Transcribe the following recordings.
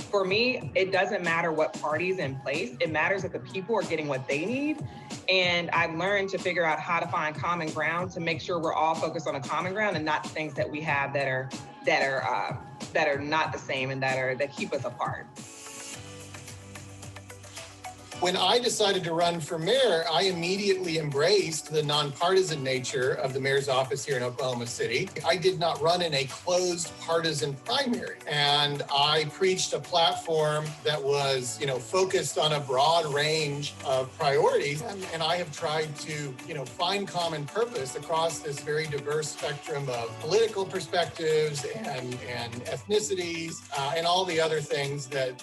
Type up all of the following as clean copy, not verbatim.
For me, it doesn't matter what party's in place. It matters that the people are getting what they need. And I've learned to figure out how to find common ground to make sure we're all focused on a common ground and not the things that we have that are not the same and that keep us apart. When I decided to run for mayor, I immediately embraced the nonpartisan nature of the mayor's office here in Oklahoma City. I did not run in a closed partisan primary, and I preached a platform that was, focused on a broad range of priorities. And I have tried to, find common purpose across this very diverse spectrum of political perspectives and ethnicities and all the other things that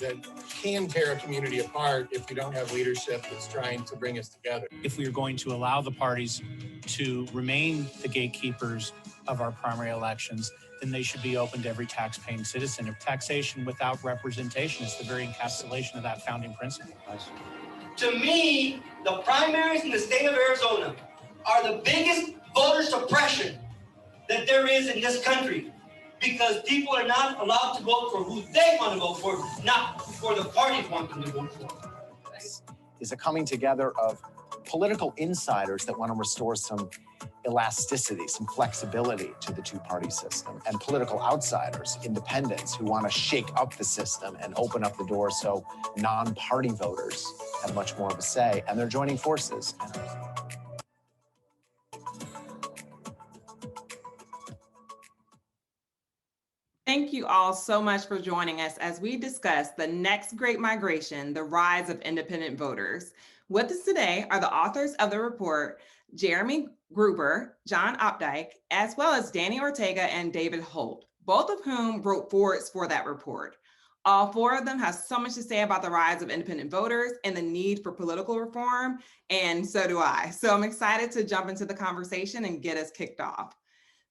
can tear a community apart if you don't have leadership that's trying to bring us together. If we are going to allow the parties to remain the gatekeepers of our primary elections, then they should be open to every tax-paying citizen. If taxation without representation is the very encapsulation of that founding principle. To me, the primaries in the state of Arizona are the biggest voter suppression that there is in this country, because people are not allowed to vote for who they want to vote for, not for the parties want them to vote for. Is a coming together of political insiders that want to restore some elasticity, some flexibility to the two-party system, and political outsiders, independents, who want to shake up the system and open up the door so non-party voters have much more of a say, and they're joining forces. Thank you all so much for joining us as we discuss the next great migration, the rise of independent voters. With us today are the authors of the report, Jeremy Gruber, John Opdycke, as well as Danny Ortega and David Holt, both of whom wrote forwards for that report. All four of them have so much to say about the rise of independent voters and the need for political reform, and so do I. So I'm excited to jump into the conversation and get us kicked off.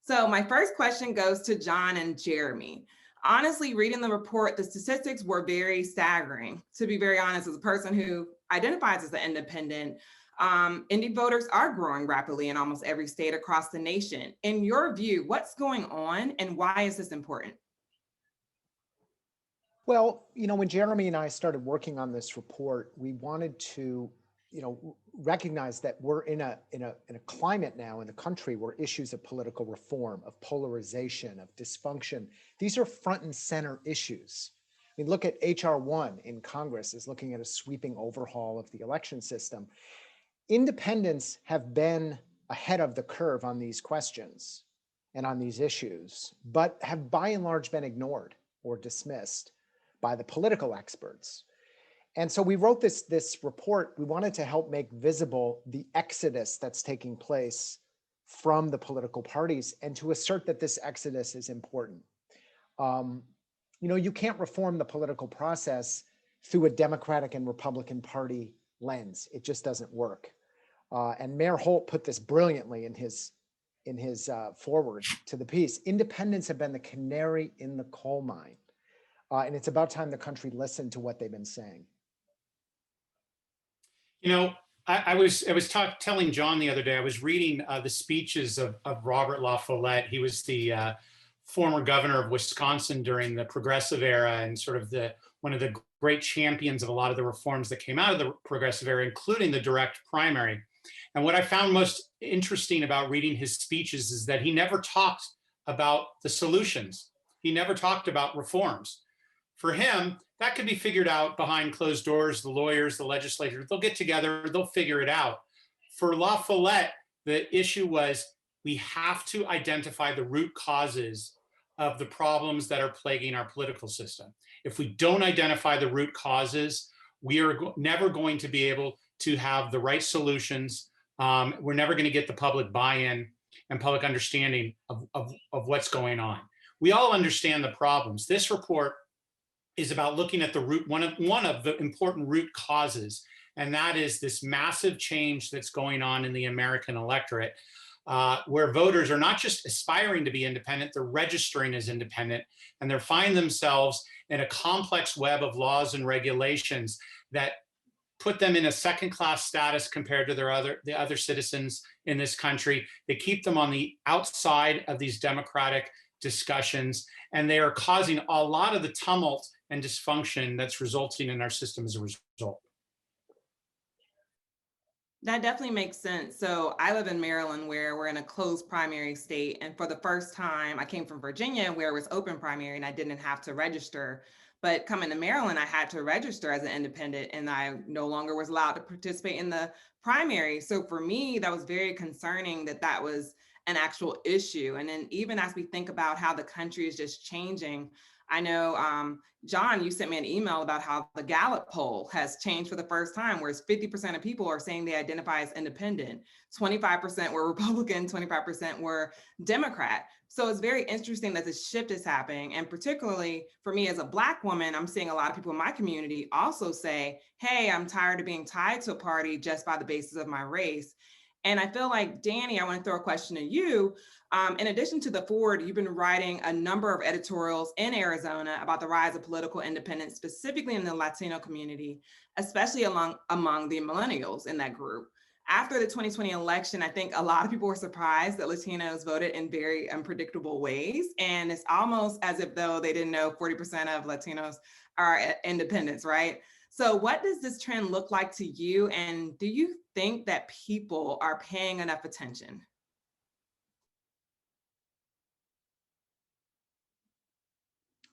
So my first question goes to John and Jeremy. Honestly, reading the report, the statistics were very staggering. To be very honest, as a person who identifies as an independent, indie voters are growing rapidly in almost every state across the nation. In your view, what's going on and why is this important? Well, when Jeremy and I started working on this report, we wanted to recognize that we're in a climate now in the country where issues of political reform, of polarization, of dysfunction, these are front and center issues. I mean, look at HR 1 in Congress is looking at a sweeping overhaul of the election system. Independents have been ahead of the curve on these questions and on these issues, but have by and large been ignored or dismissed by the political experts. And so we wrote this report. We wanted to help make visible the exodus that's taking place from the political parties and to assert that this exodus is important. You can't reform the political process through a Democratic and Republican Party lens. It just doesn't work. And Mayor Holt put this brilliantly in his foreword to the piece. Independents have been the canary in the coal mine. And it's about time the country listened to what they've been saying. I was telling John the other day, I was reading the speeches of Robert La Follette. He was the former governor of Wisconsin during the progressive era and sort of one of the great champions of a lot of the reforms that came out of the progressive era, including the direct primary. And what I found most interesting about reading his speeches is that he never talked about the solutions. He never talked about reforms. For him, that could be figured out behind closed doors. The lawyers, the legislators, they'll get together, they'll figure it out. For La Follette, the issue was we have to identify the root causes of the problems that are plaguing our political system. If we don't identify the root causes, we are never going to be able to have the right solutions. We're never going to get the public buy-in and public understanding of what's going on. We all understand the problems. This report is about looking at the root, one of the important root causes, and that is this massive change that's going on in the American electorate, where voters are not just aspiring to be independent, they're registering as independent, and they're finding themselves in a complex web of laws and regulations that put them in a second-class status compared to the other citizens in this country. They keep them on the outside of these democratic discussions, and they are causing a lot of the tumult and dysfunction that's resulting in our system as a result. That definitely makes sense. So I live in Maryland, where we're in a closed primary state. And for the first time, I came from Virginia, where it was open primary and I didn't have to register. But coming to Maryland, I had to register as an independent, and I no longer was allowed to participate in the primary. So for me, that was very concerning that that was an actual issue. And then even as we think about how the country is just changing, I know, John, you sent me an email about how the Gallup poll has changed for the first time, whereas 50% of people are saying they identify as independent, 25% were Republican, 25% were Democrat. So it's very interesting that this shift is happening. And particularly for me as a Black woman, I'm seeing a lot of people in my community also say, hey, I'm tired of being tied to a party just by the basis of my race. And I feel like, Danny, I want to throw a question to you. In addition to the Forward, you've been writing a number of editorials in Arizona about the rise of political independence, specifically in the Latino community, especially among the millennials in that group. After the 2020 election, I think a lot of people were surprised that Latinos voted in very unpredictable ways. And it's almost as if though they didn't know 40% of Latinos are independents, right? So what does this trend look like to you? And do you think that people are paying enough attention?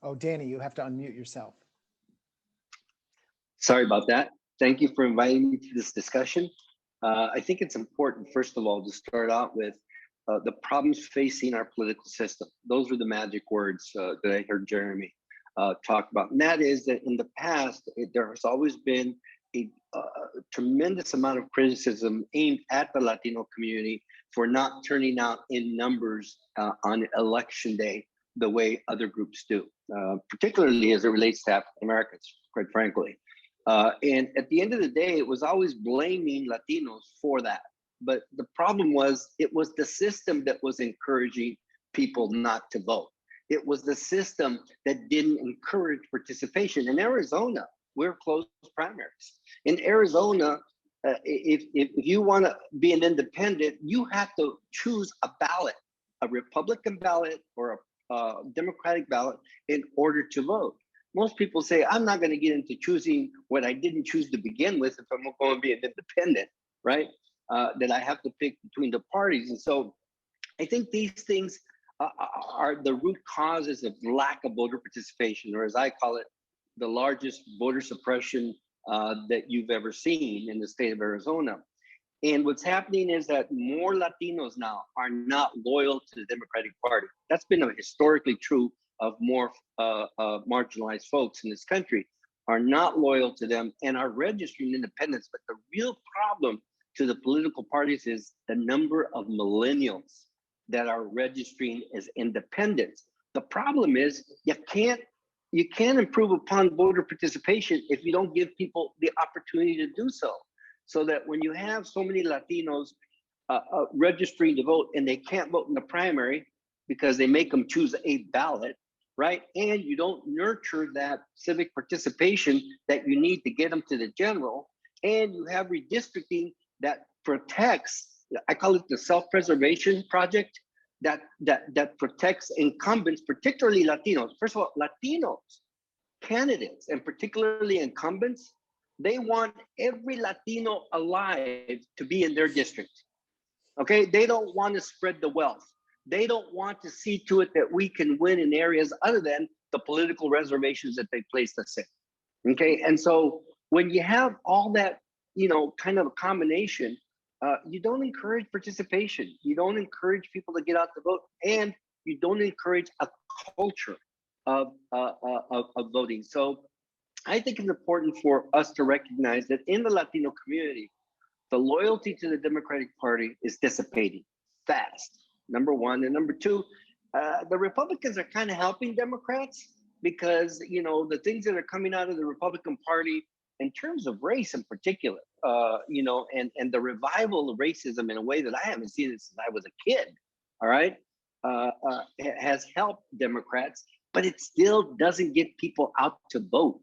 Oh, Danny, you have to unmute yourself. Sorry about that. Thank you for inviting me to this discussion. I think it's important, first of all, to start out with the problems facing our political system. Those were the magic words that I heard Jeremy talk about. And that is that in the past, there has always been a tremendous amount of criticism aimed at the Latino community for not turning out in numbers on election day the way other groups do, particularly as it relates to African Americans, quite frankly. And at the end of the day, it was always blaming Latinos for that. But the problem was, it was the system that was encouraging people not to vote. It was the system that didn't encourage participation. In Arizona, we're closed primaries. In Arizona, if you want to be an independent, you have to choose a ballot, a Republican ballot or a Democratic ballot in order to vote. Most people say, I'm not going to get into choosing what I didn't choose to begin with if I'm going to be an independent, right? That I have to pick between the parties. And so I think these things are the root causes of lack of voter participation, or as I call it, the largest voter suppression that you've ever seen in the state of Arizona. And what's happening is that more Latinos now are not loyal to the Democratic Party. That's been historically true of more marginalized folks in this country, are not loyal to them and are registering independents. But the real problem to the political parties is the number of millennials that are registering as independents. The problem is you can't improve upon voter participation if you don't give people the opportunity to do so. So that when you have so many Latinos registering to vote and they can't vote in the primary because they make them choose a ballot, right? And you don't nurture that civic participation that you need to get them to the general, and you have redistricting that protects, I call it the self-preservation project, that protects incumbents, particularly Latinos. First of all, Latinos candidates, and particularly incumbents, they want every Latino alive to be in their district. Okay, they don't want to spread the wealth. They don't want to see to it that we can win in areas other than the political reservations that they placed us in. Okay, and so when you have all that, kind of a combination, you don't encourage participation. You don't encourage people to get out to vote, and you don't encourage a culture of voting. So I think it's important for us to recognize that in the Latino community, the loyalty to the Democratic Party is dissipating fast, number one. And number two, the Republicans are kind of helping Democrats because, the things that are coming out of the Republican Party in terms of race in particular, and the revival of racism in a way that I haven't seen it since I was a kid, all right, has helped Democrats, but it still doesn't get people out to vote.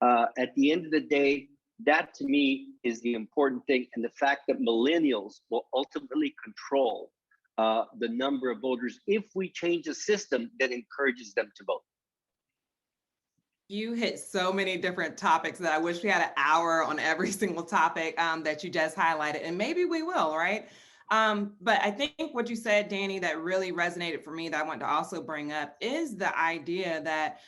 At the end of the day, that to me is the important thing, and the fact that millennials will ultimately control the number of voters if we change a system that encourages them to vote. You hit so many different topics that I wish we had an hour on every single topic that you just highlighted, and maybe we will, right? But I think what you said, Danny, that really resonated for me that I want to also bring up is the idea that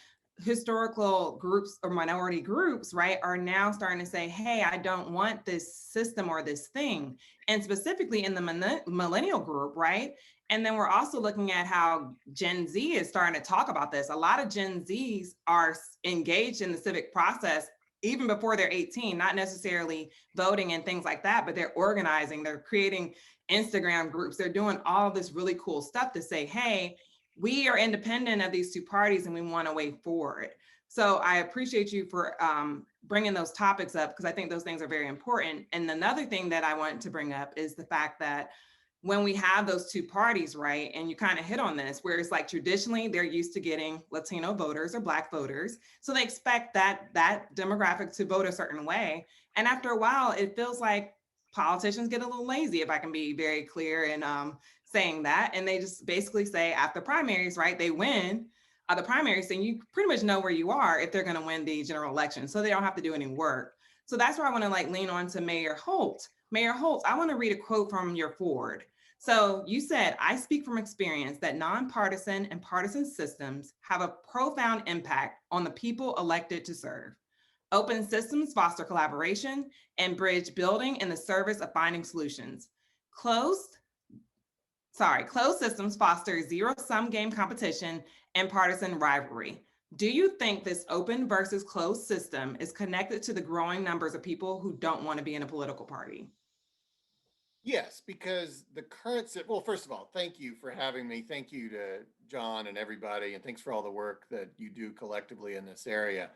historical groups or minority groups, right, are now starting to say, hey, I don't want this system or this thing. And specifically in the millennial group, right? And then we're also looking at how Gen Z is starting to talk about this. A lot of Gen Zs are engaged in the civic process even before they're 18, not necessarily voting and things like that, but they're organizing, they're creating Instagram groups, they're doing all this really cool stuff to say, hey, we are independent of these two parties and we want a way forward. So I appreciate you for bringing those topics up because I think those things are very important. And another thing that I want to bring up is the fact that when we have those two parties, right, and you kind of hit on this, where it's like traditionally they're used to getting Latino voters or Black voters. So they expect that demographic to vote a certain way. And after a while, it feels like politicians get a little lazy, if I can be very clear in saying that. And they just basically say after primaries, right, they win the primaries, and you pretty much know where you are if they're going to win the general election. So they don't have to do any work. So that's where I want to like lean on to Mayor Holt. Mayor Holt, I want to read a quote from your forward. So you said, I speak from experience that nonpartisan and partisan systems have a profound impact on the people elected to serve. Open systems foster collaboration and bridge building in the service of finding solutions. Closed systems foster zero-sum game competition and partisan rivalry. Do you think this open versus closed system is connected to the growing numbers of people who don't want to be in a political party? Yes, because the current, well, first of all, thank you for having me. Thank you to John and everybody, and thanks for all the work that you do collectively in this area.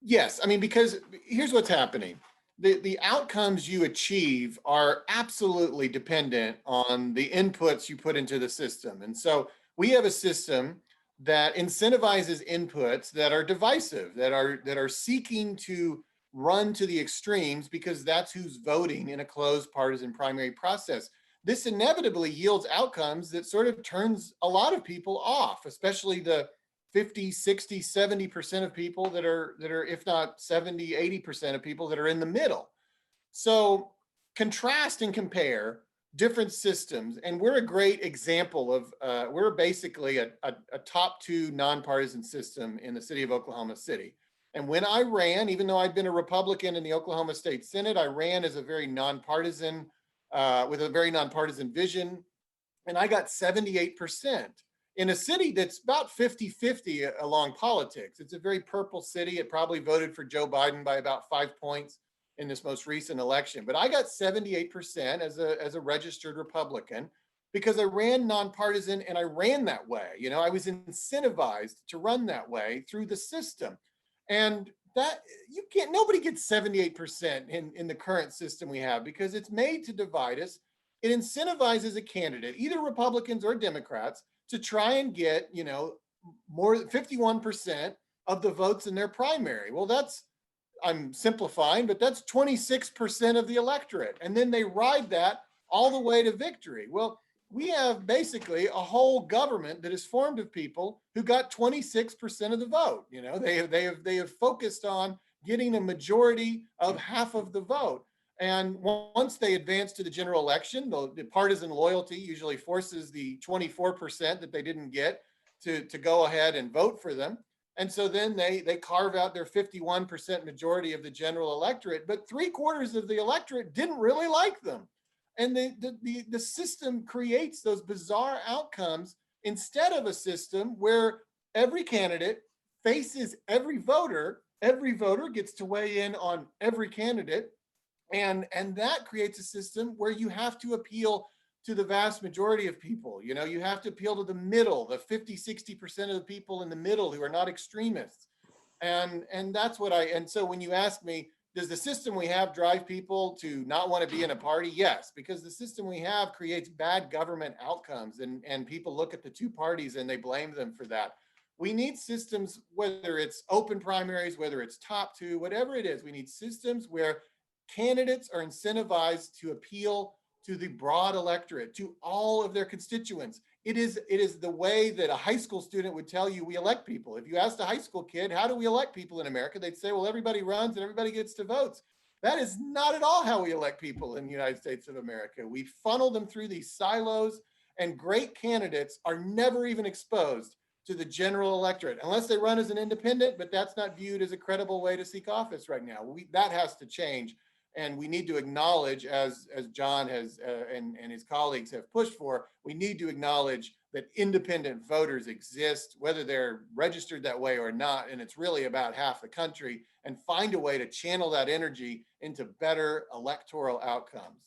Yes, I mean, because here's what's happening. The outcomes you achieve are absolutely dependent on the inputs you put into the system. And so we have a system that incentivizes inputs that are divisive, that are seeking to run to the extremes because that's who's voting in a closed partisan primary process. This inevitably yields outcomes that sort of turns a lot of people off, especially the 50, 60, 70% of people that are, if not 70, 80% of people that are in the middle. So contrast and compare different systems. And we're a great example of, we're basically a top two nonpartisan system in the city of Oklahoma City. And when I ran, even though I'd been a Republican in the Oklahoma State Senate, I ran as a very nonpartisan, with a very nonpartisan vision. And I got 78% in a city that's about 50-50 along politics. It's a very purple city. It probably voted for Joe Biden by about 5 points in this most recent election. But I got 78% as a registered Republican because I ran nonpartisan and I ran that way. You know, I was incentivized to run that way through the system. And that you can't, nobody gets 78% in the current system we have because it's made to divide us. It incentivizes a candidate, either Republicans or Democrats, to try and get, you know, more than 51% of the votes in their primary. Well, that's, I'm simplifying, but that's 26% of the electorate. And then they ride that all the way to victory. Well, we have basically a whole government that is formed of people who got 26% of the vote. You know, they have focused on getting a majority of half of the vote. And once they advance to the general election, the partisan loyalty usually forces the 24% that they didn't get to go ahead and vote for them. And so then they carve out their 51% majority of the general electorate, but 3/4 of the electorate didn't really like them. And the system creates those bizarre outcomes instead of a system where every candidate faces every voter gets to weigh in on every candidate. And that creates a system where you have to appeal to the vast majority of people. You know, you have to appeal to the middle, the 50, 60% of the people in the middle who are not extremists. And that's what and so when you ask me, does the system we have drive people to not want to be in a party? Yes, because the system we have creates bad government outcomes, and people look at the two parties and they blame them for that. We need systems, whether it's open primaries, whether it's top two, whatever it is, we need systems where candidates are incentivized to appeal to the broad electorate, to all of their constituents, It is the way that a high school student would tell you we elect people. If you asked a high school kid, how do we elect people in America? They'd say, well, everybody runs and everybody gets to votes. That is not at all how we elect people in the United States of America. We funnel them through these silos, and great candidates are never even exposed to the general electorate, unless they run as an independent, but that's not viewed as a credible way to seek office right now. That has to change. And we need to acknowledge, as John has and his colleagues have pushed for, we need to acknowledge that independent voters exist, whether they're registered that way or not. And it's really about half the country, and find a way to channel that energy into better electoral outcomes.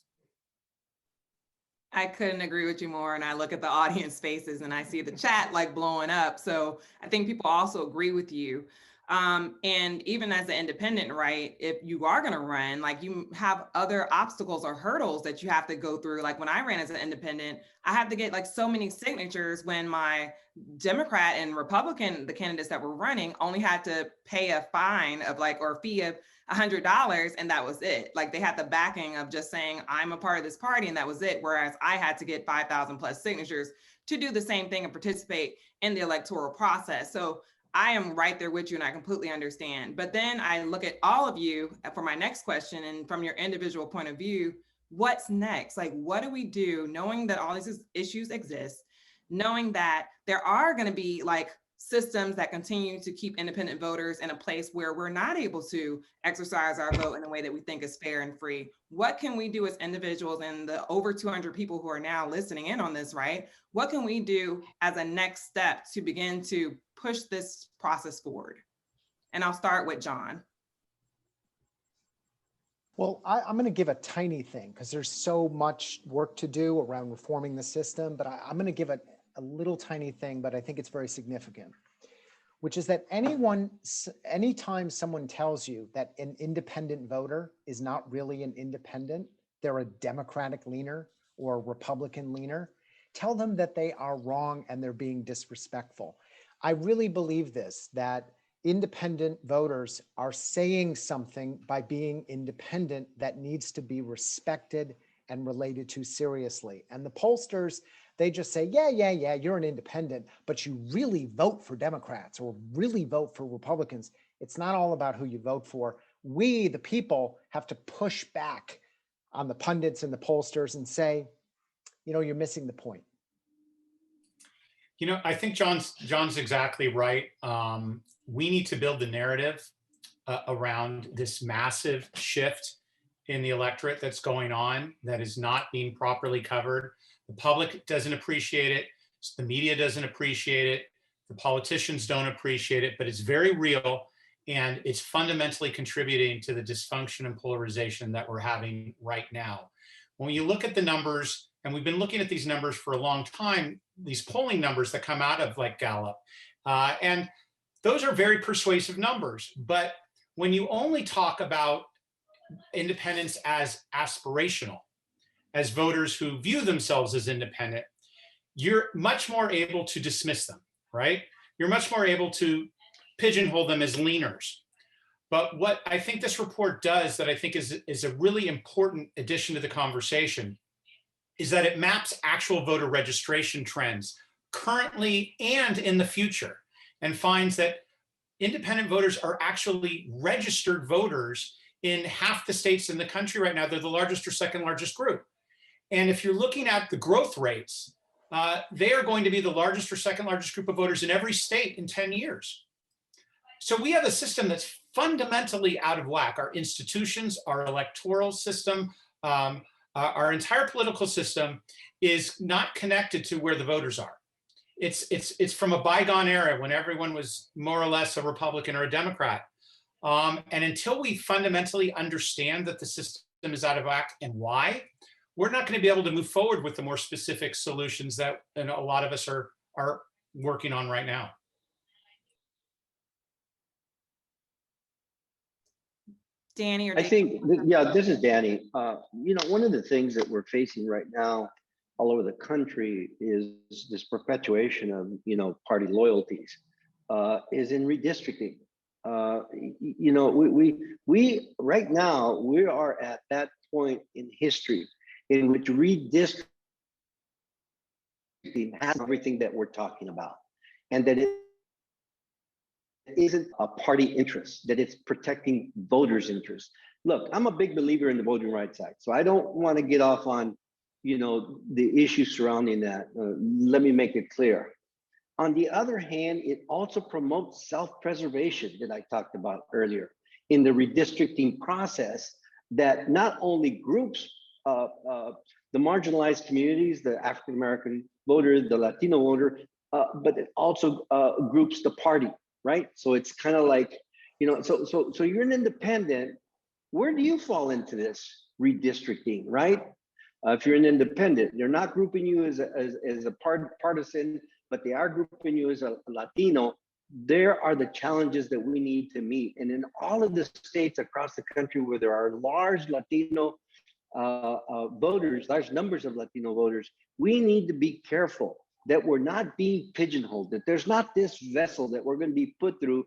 I couldn't agree with you more. And I look at the audience faces and I see the chat like blowing up. So I think people also agree with you. And even as an independent, right, if you are going to run, like you have other obstacles or hurdles that you have to go through. Like when I ran as an independent, I had to get like so many signatures when my Democrat and Republican, the candidates that were running, only had to pay a fine of like, or a fee of $100, and that was it. Like they had the backing of just saying, I'm a part of this party, and that was it. Whereas I had to get 5,000 plus signatures to do the same thing and participate in the electoral process. So I am right there with you, and I completely understand. But then I look at all of you for my next question, and from your individual point of view, what's next? Like, what do we do knowing that all these issues exist, knowing that there are going to be like systems that continue to keep independent voters in a place where we're not able to exercise our vote in a way that we think is fair and free? What can we do as individuals, and the over 200 people who are now listening in on this, right? What can we do as a next step to begin to push this process forward? And I'll start with John. Well, I'm going to give a tiny thing because there's so much work to do around reforming the system, but I'm going to give a little tiny thing, but I think it's very significant, which is that anytime someone tells you that an independent voter is not really an independent, they're a Democratic leaner or a Republican leaner, tell them that they are wrong and they're being disrespectful. I really believe this, that independent voters are saying something by being independent that needs to be respected and related to seriously. And the pollsters, they just say, yeah, you're an independent, but you really vote for Democrats or really vote for Republicans. It's not all about who you vote for. We, the people, have to push back on the pundits and the pollsters and say, you're missing the point. I think John's exactly right. We need to build the narrative around this massive shift in the electorate that's going on, that is not being properly covered. The public doesn't appreciate it. The media doesn't appreciate it. The politicians don't appreciate it, but it's very real, and it's fundamentally contributing to the dysfunction and polarization that we're having right now. When you look at the numbers, and we've been looking at these numbers for a long time, these polling numbers that come out of like Gallup, and those are very persuasive numbers. But when you only talk about independence as aspirational, as voters who view themselves as independent, you're much more able to dismiss them, right? You're much more able to pigeonhole them as leaners. But what I think this report does, that I think is a really important addition to the conversation, is that it maps actual voter registration trends currently and in the future, and finds that independent voters are actually registered voters in half the states in the country right now. They're the largest or second largest group. And if you're looking at the growth rates, they are going to be the largest or second largest group of voters in every state in 10 years. So we have a system that's fundamentally out of whack. Our institutions, our electoral system, our entire political system is not connected to where the voters are. It's from a bygone era when everyone was more or less a Republican or a Democrat. And until we fundamentally understand that the system is out of whack and why, we're not going to be able to move forward with the more specific solutions that a lot of us are working on right now. Danny, or I think, yeah, this is Danny. One of the things that we're facing right now all over the country is this perpetuation of, party loyalties, is in redistricting. We right now, we are at that point in history in which redistricting has everything that we're talking about, and that it isn't a party interest, that it's protecting voters' interests. Look, I'm a big believer in the Voting Rights Act, so I don't want to get off on, the issues surrounding that. Let me make it clear. On the other hand, it also promotes self-preservation that I talked about earlier in the redistricting process, that not only groups the marginalized communities, the African-American voter, the Latino voter, but it also groups the party, right? So it's kind of like, so you're an independent. Where do you fall into this redistricting, right? If you're an independent, they're not grouping you as a partisan, but they are grouping you as a Latino. There are the challenges that we need to meet. And in all of the states across the country where there are large Latino voters, large numbers of Latino voters, we need to be careful that we're not being pigeonholed, that there's not this vessel that we're going to be put through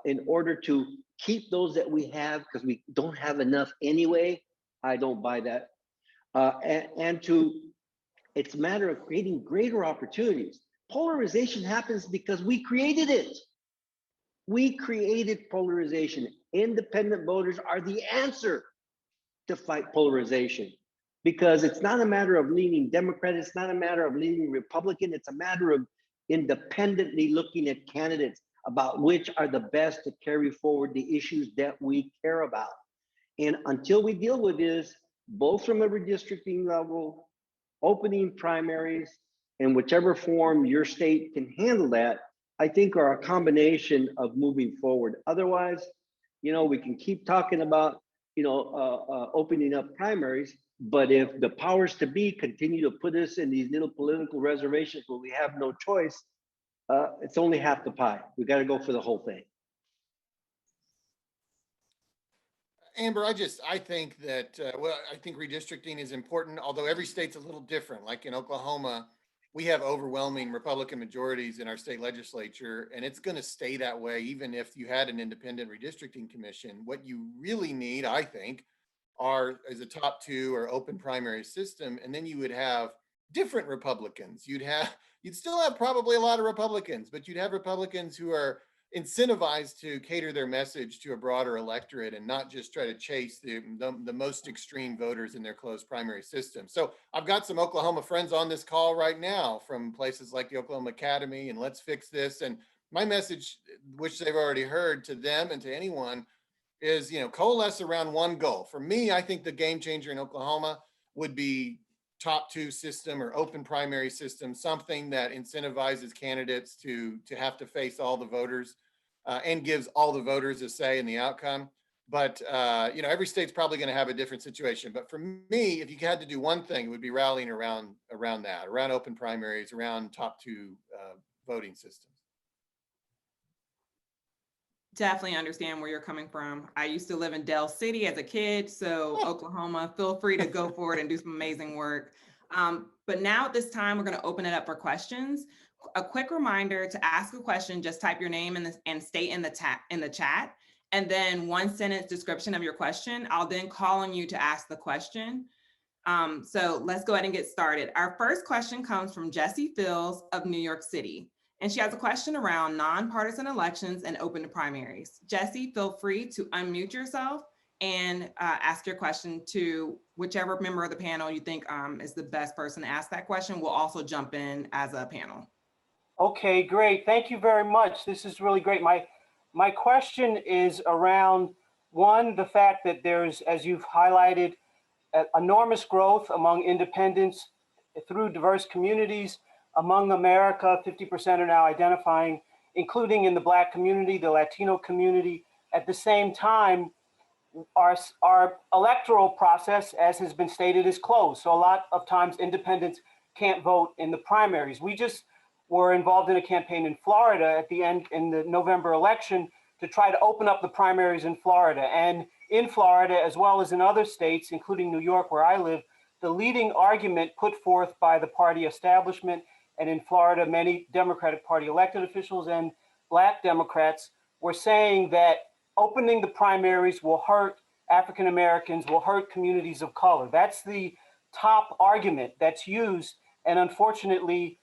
in order to keep those that we have, because we don't have enough anyway. I don't buy that. It's a matter of creating greater opportunities. Polarization happens because we created it. We created polarization. Independent voters are the answer to fight polarization, because it's not a matter of leaning Democrat, it's not a matter of leaning Republican, it's a matter of independently looking at candidates about which are the best to carry forward the issues that we care about. And until we deal with this, both from a redistricting level, opening primaries, in whichever form your state can handle that, I think are a combination of moving forward. Otherwise, we can keep talking about, opening up primaries, but if the powers to be continue to put us in these little political reservations where we have no choice, it's only half the pie. We got to go for the whole thing. Amber, I think that, I think redistricting is important, although every state's a little different. Like in Oklahoma, we have overwhelming Republican majorities in our state legislature, and it's going to stay that way even if you had an independent redistricting commission. What you really need, I think, is a top two or open primary system, and then you would have different Republicans. You'd still have probably a lot of Republicans, but you'd have Republicans who are incentivized to cater their message to a broader electorate and not just try to chase the most extreme voters in their closed primary system. So I've got some Oklahoma friends on this call right now from places like the Oklahoma Academy and Let's Fix This. And my message, which they've already heard, to them and to anyone is, coalesce around one goal. For me, I think the game changer in Oklahoma would be top two system or open primary system, something that incentivizes candidates to have to face all the voters and gives all the voters a say in the outcome. But, every state's probably going to have a different situation. But for me, if you had to do one thing, it would be rallying around that, around open primaries, around top two voting systems. Definitely understand where you're coming from. I used to live in Del City as a kid, so Oklahoma, feel free to go for it and do some amazing work. But now at this time, we're going to open it up for questions. A quick reminder to ask a question, just type your name and state in the chat, and then one sentence description of your question. I'll then call on you to ask the question. So let's go ahead and get started. Our first question comes from Jessie Fields of New York City. And she has a question around nonpartisan elections and open primaries. Jessie, feel free to unmute yourself and ask your question to whichever member of the panel you think is the best person to ask that question. We'll also jump in as a panel. Okay, great. Thank you very much. This is really great. My question is around, one, the fact that there's, as you've highlighted, enormous growth among independents through diverse communities. Among America, 50% are now identifying, including in the Black community, the Latino community. At the same time, our electoral process, as has been stated, is closed. So a lot of times independents can't vote in the primaries. We just were involved in a campaign in Florida at the end in the November election to try to open up the primaries in Florida. And in Florida, as well as in other states, including New York, where I live, the leading argument put forth by the party establishment, and in Florida, many Democratic Party elected officials and Black Democrats were saying that opening the primaries will hurt African Americans, will hurt communities of color. That's the top argument that's used. And unfortunately,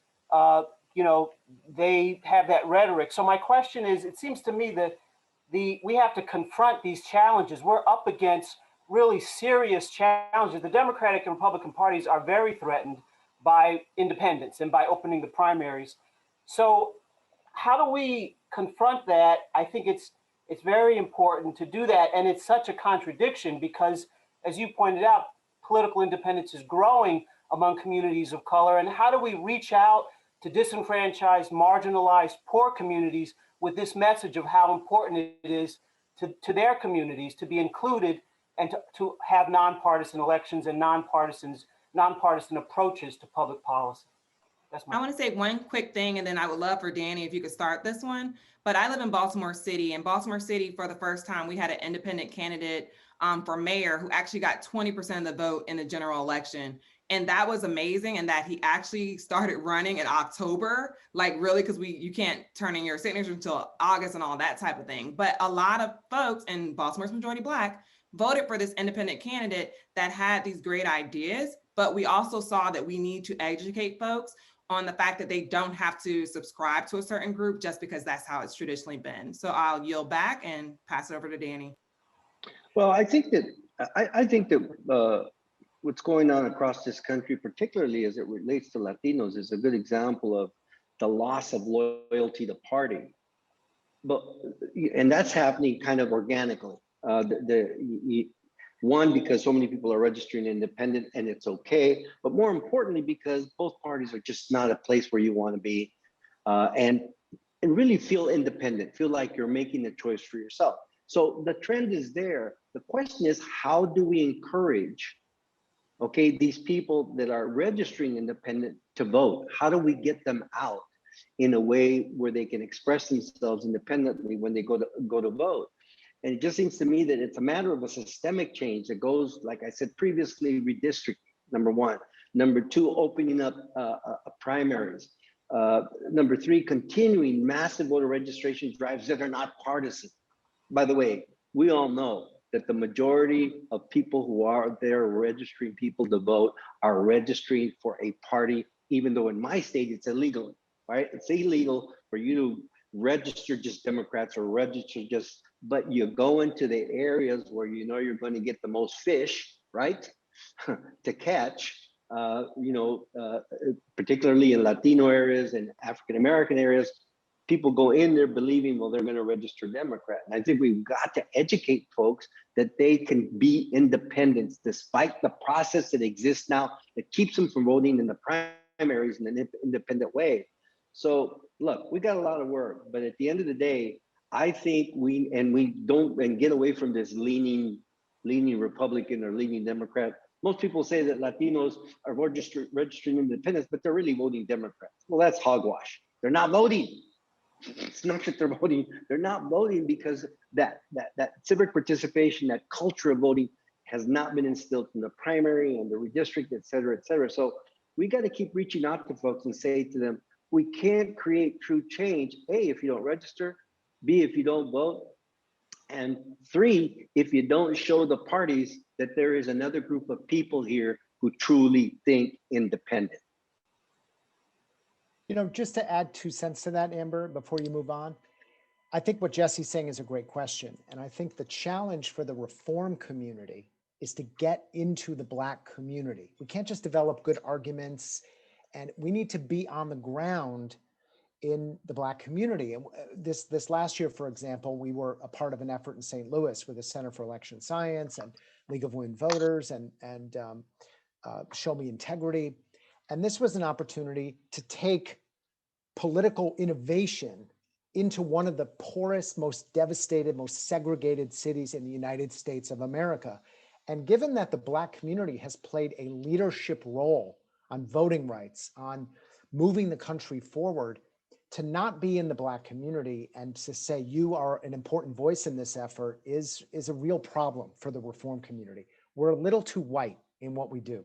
you know, they have that rhetoric. So my question is, it seems to me that we have to confront these challenges. We're up against really serious challenges. The Democratic and Republican parties are very threatened by independents and by opening the primaries. So how do we confront that? I think it's very important to do that. And it's such a contradiction because, as you pointed out, political independence is growing among communities of color. And how do we reach out to disenfranchised, marginalized, poor communities with this message of how important it is to their communities to be included and to have nonpartisan elections and nonpartisan approaches to public policy? I want to say one quick thing, and then I would love for Danny if you could start this one. But I live in Baltimore City, and Baltimore City, for the first time, we had an independent candidate for mayor who actually got 20% of the vote in the general election. And that was amazing, and that he actually started running in October, like really, because you can't turn in your signature until August and all that type of thing. But a lot of folks, and Baltimore's majority Black, voted for this independent candidate that had these great ideas. But we also saw that we need to educate folks on the fact that they don't have to subscribe to a certain group just because that's how it's traditionally been. So I'll yield back and pass it over to Danny. Well, I think that what's going on across this country, particularly as it relates to Latinos, is a good example of the loss of loyalty to party. And that's happening kind of organically. One, because so many people are registering independent and it's okay, but more importantly, because both parties are just not a place where you want to be, and really feel independent, feel like you're making a choice for yourself. So the trend is there. The question is, how do we encourage, okay, these people that are registering independent to vote? How do we get them out in a way where they can express themselves independently when they go to vote? And it just seems to me that it's a matter of a systemic change that goes, like I said previously, redistricting, number one. Number two, opening up primaries. Number three, continuing massive voter registration drives that are not partisan. By the way, we all know that the majority of people who are there registering people to vote are registering for a party, even though in my state it's illegal, right? It's illegal for you to register just Democrats or register just, but you go into the areas where you know you're going to get the most fish, right? to catch, particularly in Latino areas and African-American areas, people go in there believing, well, they're going to register Democrat. And I think we've got to educate folks that they can be independents despite the process that exists now that keeps them from voting in the primaries in an independent way. So look, we got a lot of work, but at the end of the day, I think we don't get away from this leaning Republican or leaning Democrat. Most people say that Latinos are registering independents, but they're really voting Democrats. Well, that's hogwash. They're not voting. It's not that they're voting. They're not voting because that civic participation, that culture of voting has not been instilled from the primary and the redistrict, et cetera, et cetera. So we got to keep reaching out to folks and say to them, we can't create true change, A, if you don't register, B, if you don't vote, and three, if you don't show the parties that there is another group of people here who truly think independent. You know, just to add 2 cents to that, Amber, before you move on, I think what Jesse's saying is a great question. And I think the challenge for the reform community is to get into the Black community. We can't just develop good arguments, and we need to be on the ground in the Black community. And this last year, for example, we were a part of an effort in St. Louis with the Center for Election Science and League of Women Voters and Show Me Integrity. And this was an opportunity to take political innovation into one of the poorest, most devastated, most segregated cities in the United States of America. And given that the Black community has played a leadership role on voting rights, on moving the country forward, to not be in the Black community and to say you are an important voice in this effort is a real problem for the reform community. We're a little too white in what we do.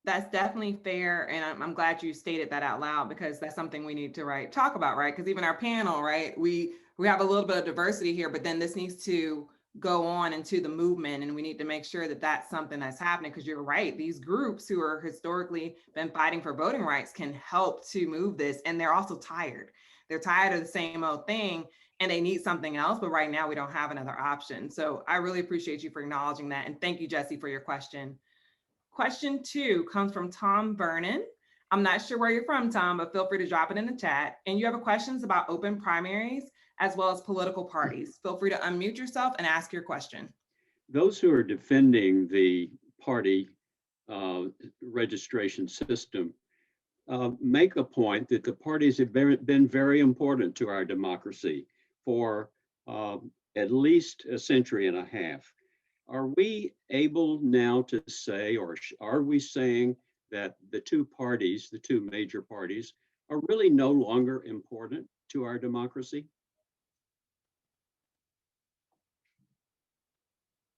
That's definitely fair. And I'm glad you stated that out loud, because that's something we need to talk about, right? Because even our panel, right, we have a little bit of diversity here, but then this needs to go on into the movement, and we need to make sure that that's something that's happening, because you're right, these groups who are historically been fighting for voting rights can help to move this, and they're also tired. They're tired of the same old thing and they need something else, but right now we don't have another option. So I really appreciate you for acknowledging that, and thank you, Jesse, for your question. Question 2 comes from Tom Vernon. I'm not sure where you're from, Tom, but feel free to drop it in the chat. And you have questions about open primaries as well as political parties. Feel free to unmute yourself and ask your question. Those who are defending the party registration system make a point that the parties have been very important to our democracy for at least a century and a half. Are we able now to say, or are we saying that the two parties, the two major parties, are really no longer important to our democracy?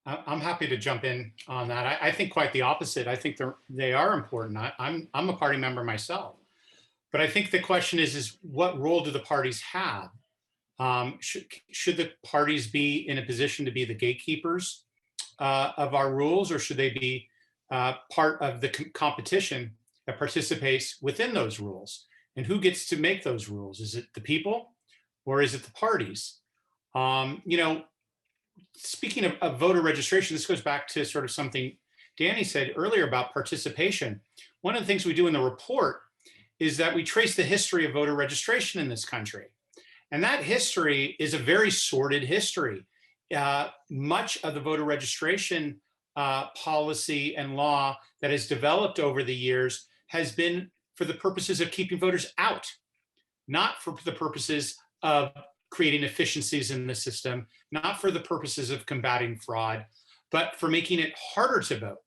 I'm happy to jump in on that. I think quite the opposite. I think they are important. I'm a party member myself, but I think the question is what role do the parties have? Should the parties be in a position to be the gatekeepers of our rules, or should they be part of the competition that participates within those rules? And who gets to make those rules? Is it the people, or is it the parties? You know, speaking of voter registration, this goes back to sort of something Danny said earlier about participation. One of the things we do in the report is that we trace the history of voter registration in this country. And that history is a very sordid history. Much of the voter registration policy and law that has developed over the years has been for the purposes of keeping voters out, not for the purposes of creating efficiencies in the system, not for the purposes of combating fraud, but for making it harder to vote.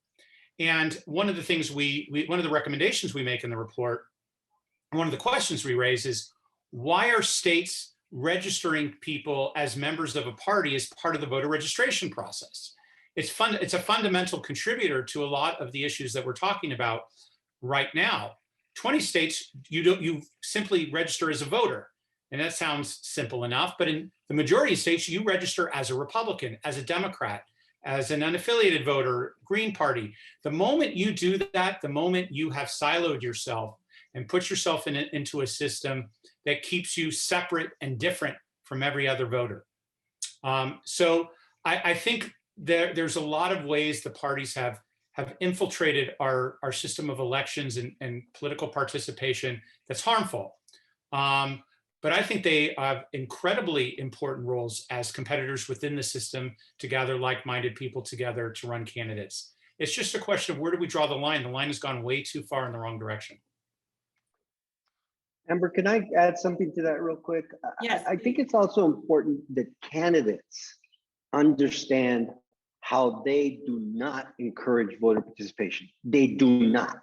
And one of the things one of the recommendations we make in the report, one of the questions we raise is, why are states registering people as members of a party as part of the voter registration process? It's a fundamental contributor to a lot of the issues that we're talking about right now. 20 states, you simply register as a voter. And that sounds simple enough, but in the majority of states, you register as a Republican, as a Democrat, as an unaffiliated voter, Green Party. The moment you do that, the moment you have siloed yourself and put yourself into a system that keeps you separate and different from every other voter. So I think there's a lot of ways the parties have infiltrated our system of elections and political participation that's harmful. But I think they have incredibly important roles as competitors within the system to gather like-minded people together to run candidates. It's just a question of where do we draw the line? The line has gone way too far in the wrong direction. Amber, can I add something to that real quick? Yes. I think it's also important that candidates understand how they do not encourage voter participation. They do not,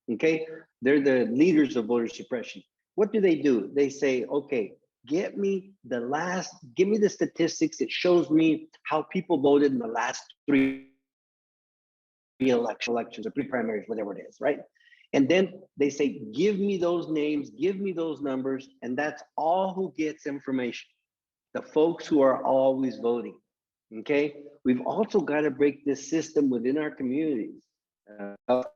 okay? They're the leaders of voter suppression. What do? They say, okay, give me the statistics that shows me how people voted in the last 3 elections or pre-primaries, whatever it is, right? And then they say, give me those names, give me those numbers, and that's all who gets information. The folks who are always voting, okay? We've also got to break this system within our communities, but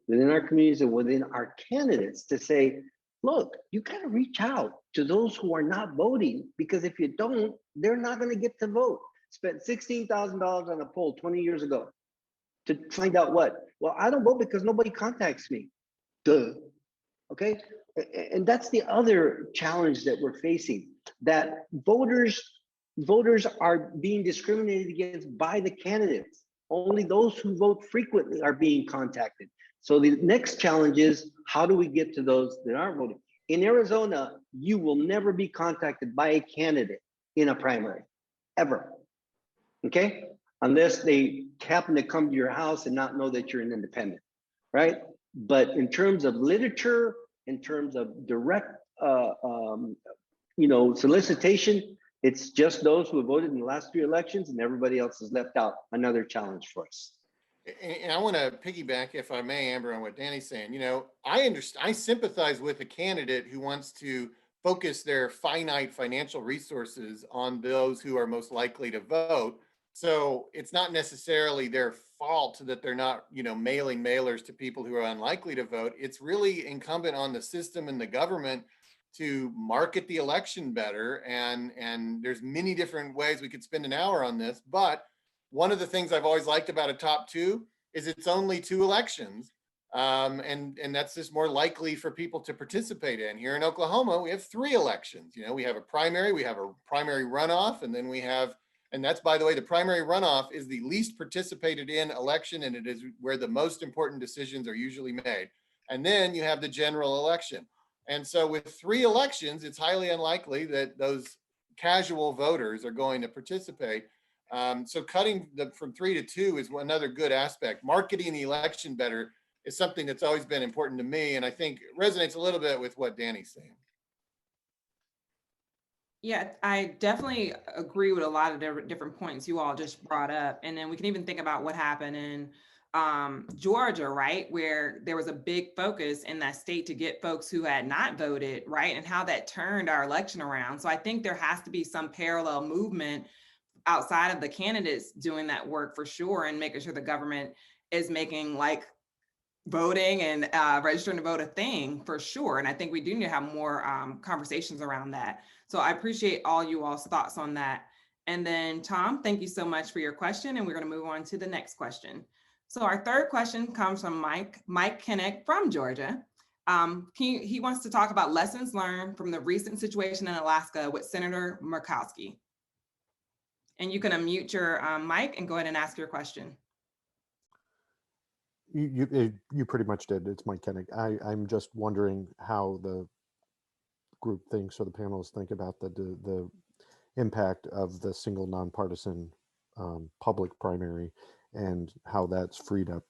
within our communities and within our candidates to say, look, you got to reach out to those who are not voting, because if you don't, they're not going to get to vote. Spent $16,000 on a poll 20 years ago to find out what? Well, I don't vote because nobody contacts me. Duh. Okay. And that's the other challenge that we're facing, that voters are being discriminated against by the candidates. Only those who vote frequently are being contacted. So the next challenge is, how do we get to those that aren't voting? In Arizona, you will never be contacted by a candidate in a primary, ever, okay? Unless they happen to come to your house and not know that you're an independent, right? But in terms of literature, in terms of direct, solicitation, it's just those who have voted in the last 3 elections, and everybody else is left out. Another challenge for us. And I want to piggyback, if I may, Amber, on what Danny's saying. You know, I sympathize with a candidate who wants to focus their finite financial resources on those who are most likely to vote, So it's not necessarily their fault that they're not, mailing mailers to people who are unlikely to vote. It's really incumbent on the system and the government to market the election better. And there's many different ways we could spend an hour on this. But one of the things I've always liked about a top two is it's only 2 elections. And that's just more likely for people to participate in. Here in Oklahoma, we have 3 elections. We have a primary runoff, and then we have, and that's, by the way, the primary runoff is the least participated in election, and it is where the most important decisions are usually made. And then you have the general election. And so with 3 elections, it's highly unlikely that those casual voters are going to participate. So cutting from 3 to 2 is another good aspect. Marketing the election better is something that's always been important to me, and I think resonates a little bit with what Danny's saying. Yeah, I definitely agree with a lot of different points you all just brought up. And then we can even think about what happened in Georgia, right? Where there was a big focus in that state to get folks who had not voted, right? And how that turned our election around. So I think there has to be some parallel movement outside of the candidates doing that work for sure, and making sure the government is making like voting and registering to vote a thing for sure. And I think we do need to have more conversations around that. So I appreciate all you all's thoughts on that. And then Tom, thank you so much for your question. And we're going to move on to the next question. So our third question comes from Mike Kinnick from Georgia. He wants to talk about lessons learned from the recent situation in Alaska with Senator Murkowski. And you can unmute your mic and go ahead and ask your question. You pretty much did. It's Mike Kinnick. I'm just wondering how the group thinks, or the panelists think, about the impact of the single nonpartisan public primary, and how that's freed up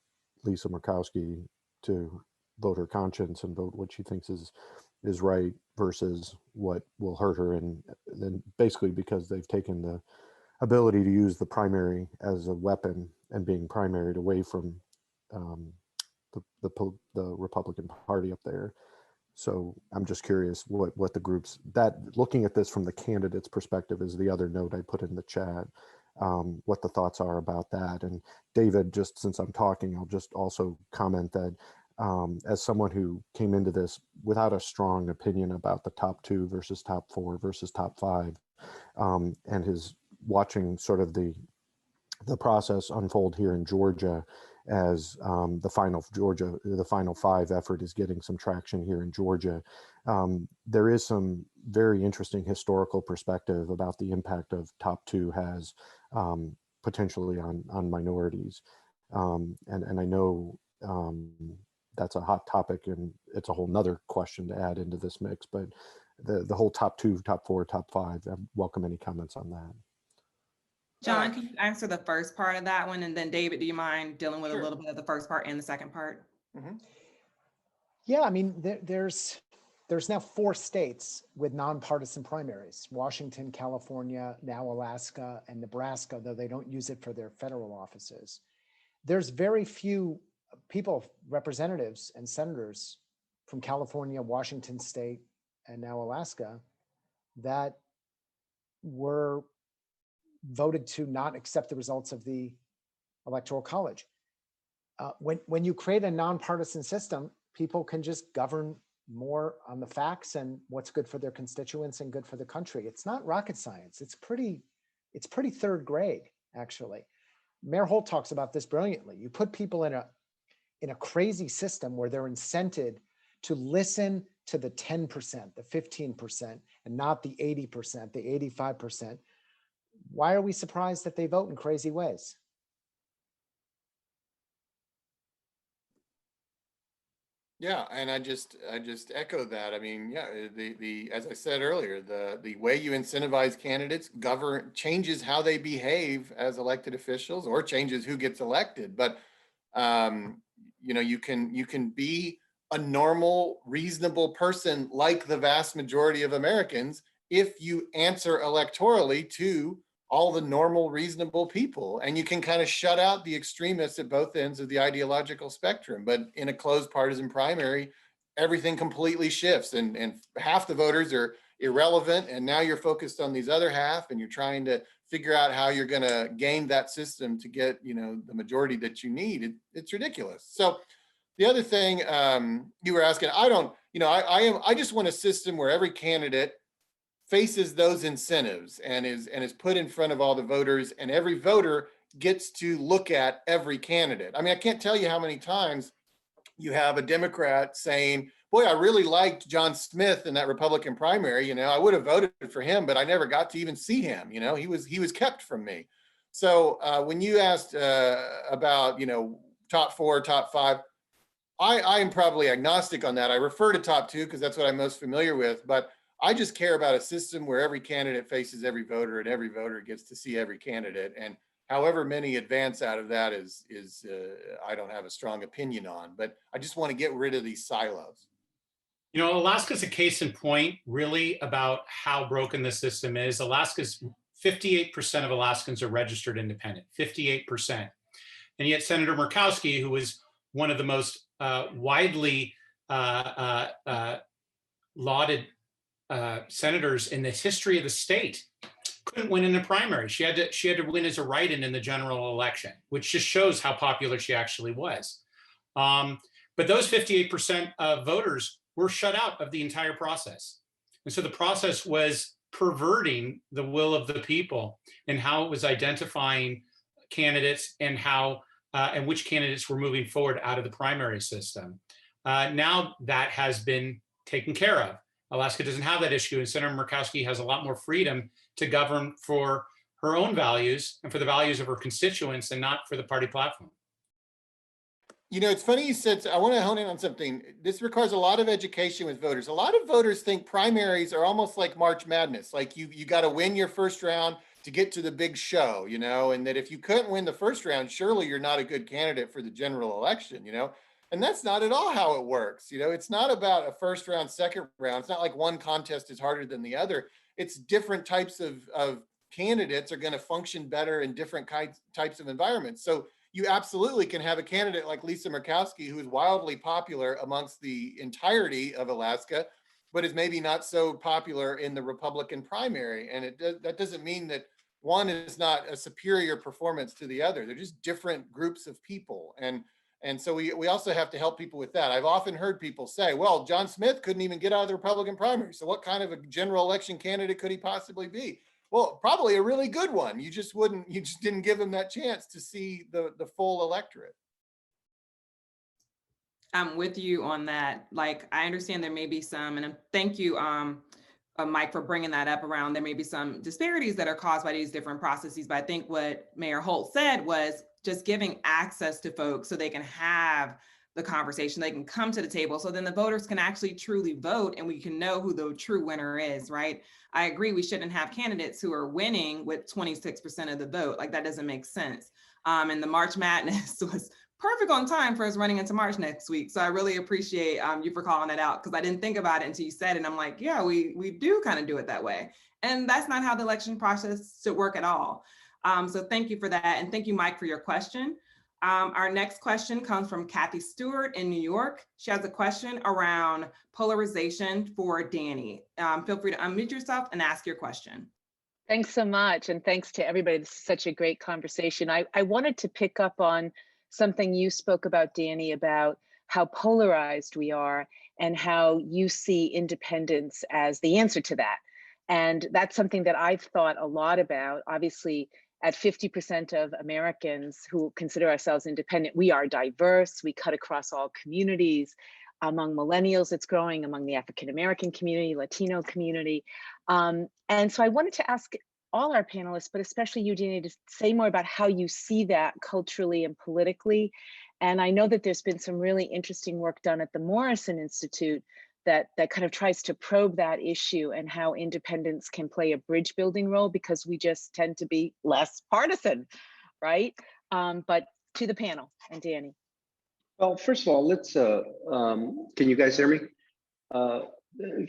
Lisa Murkowski to vote her conscience and vote what she thinks is right versus what will hurt her. And then basically because they've taken the ability to use the primary as a weapon and being primaried away from the Republican Party up there. So I'm just curious what the groups, that looking at this from the candidate's perspective is the other note I put in the chat, what the thoughts are about that. And David, just since I'm talking, I'll just also comment that as someone who came into this without a strong opinion about the top 2 versus top 4 versus top 5, and his watching sort of the process unfold here in Georgia, as the final 5 effort is getting some traction here in Georgia. There is some very interesting historical perspective about the impact of top 2 has potentially on minorities. And I know that's a hot topic, and it's a whole nother question to add into this mix, but the whole top 2, top 4, top 5, I welcome any comments on that. John, can you answer the first part of that one? And then David, do you mind dealing with Sure. a little bit of the first part and the second part? Mm-hmm. Yeah, I mean, there's now 4 states with nonpartisan primaries: Washington, California, now Alaska, and Nebraska, though they don't use it for their federal offices. There's very few people, representatives and senators from California, Washington State, and now Alaska that were voted to not accept the results of the Electoral College. When you create a nonpartisan system, people can just govern more on the facts and what's good for their constituents and good for the country. It's not rocket science. It's pretty 3rd grade, actually. Mayor Holt talks about this brilliantly. You put people in a crazy system where they're incented to listen to the 10%, the 15%, and not the 80%, the 85%. Why are we surprised that they vote in crazy ways? Yeah, and I just echo that. I mean, yeah, the as I said earlier, the way you incentivize candidates changes how they behave as elected officials, or changes who gets elected. But you can be a normal, reasonable person like the vast majority of Americans if you answer electorally to all the normal, reasonable people, and you can kind of shut out the extremists at both ends of the ideological spectrum. But in a closed partisan primary, everything completely shifts, and half the voters are irrelevant, and now you're focused on these other half, and you're trying to figure out how you're going to game that system to get, you know, the majority that you need. It's ridiculous. So the other thing you were asking, I just want a system where every candidate faces those incentives and is put in front of all the voters, and every voter gets to look at every candidate. I mean, I can't tell you how many times you have a Democrat saying, boy, I really liked John Smith in that Republican primary. You know, I would have voted for him, but I never got to even see him. You know, he was kept from me. So when you asked about, you know, top 4, top 5, I am probably agnostic on that. I refer to top 2 because that's what I'm most familiar with, but I just care about a system where every candidate faces every voter and every voter gets to see every candidate. And however many advance out of that is I don't have a strong opinion on, but I just want to get rid of these silos. You know, Alaska's a case in point really about how broken the system is. 58% of Alaskans are registered independent, 58%. And yet Senator Murkowski, who was one of the most widely lauded senators in the history of the state, couldn't win in the primary. She had to win as a write-in in the general election, which just shows how popular she actually was. But those 58% of voters were shut out of the entire process. And so the process was perverting the will of the people and how it was identifying candidates and how and which candidates were moving forward out of the primary system. Now that has been taken care of. Alaska doesn't have that issue, and Senator Murkowski has a lot more freedom to govern for her own values and for the values of her constituents and not for the party platform. You know, it's funny you said, I want to hone in on something. This requires a lot of education with voters. A lot of voters think primaries are almost like March Madness. Like you got to win your first round to get to the big show, you know, and that if you couldn't win the first round, surely you're not a good candidate for the general election, you know. And that's not at all how it works. You know, it's not about a first round, second round. It's not like one contest is harder than the other. It's different types of candidates are going to function better in different types of environments. So you absolutely can have a candidate like Lisa Murkowski, who is wildly popular amongst the entirety of Alaska, but is maybe not so popular in the Republican primary. And that doesn't mean that one is not a superior performance to the other. They're just different groups of people. And so we also have to help people with that. I've often heard people say, well, John Smith couldn't even get out of the Republican primary. So what kind of a general election candidate could he possibly be? Well, probably a really good one. You just didn't give him that chance to see the full electorate. I'm with you on that. Like, I understand there may be some, and thank you, Mike, for bringing that up around, there may be some disparities that are caused by these different processes. But I think what Mayor Holt said was just giving access to folks so they can have the conversation, they can come to the table, so then the voters can actually truly vote and we can know who the true winner is, right? I agree, we shouldn't have candidates who are winning with 26% of the vote. Like, that doesn't make sense. And the March Madness was perfect on time for us running into March next week. So I really appreciate you for calling that out, because I didn't think about it until you said it. And I'm like, yeah, we do kind of do it that way. And that's not how the election process should work at all. So thank you for that. And thank you, Mike, for your question. Our next question comes from Kathy Stewart in New York. She has a question around polarization for Danny. Feel free to unmute yourself and ask your question. Thanks so much. And thanks to everybody. This is such a great conversation. I wanted to pick up on something you spoke about, Danny, about how polarized we are and how you see independence as the answer to that. And that's something that I've thought a lot about. Obviously, at 50% of Americans who consider ourselves independent, we are diverse, we cut across all communities. Among millennials, it's growing, among the African-American community, Latino community. And so I wanted to ask all our panelists, but especially you, Danny, to say more about how you see that culturally and politically. And I know that there's been some really interesting work done at the Morrison Institute that kind of tries to probe that issue and how independence can play a bridge building role, because we just tend to be less partisan, right? But to the panel and Danny. Well, first of all, let's, can you guys hear me?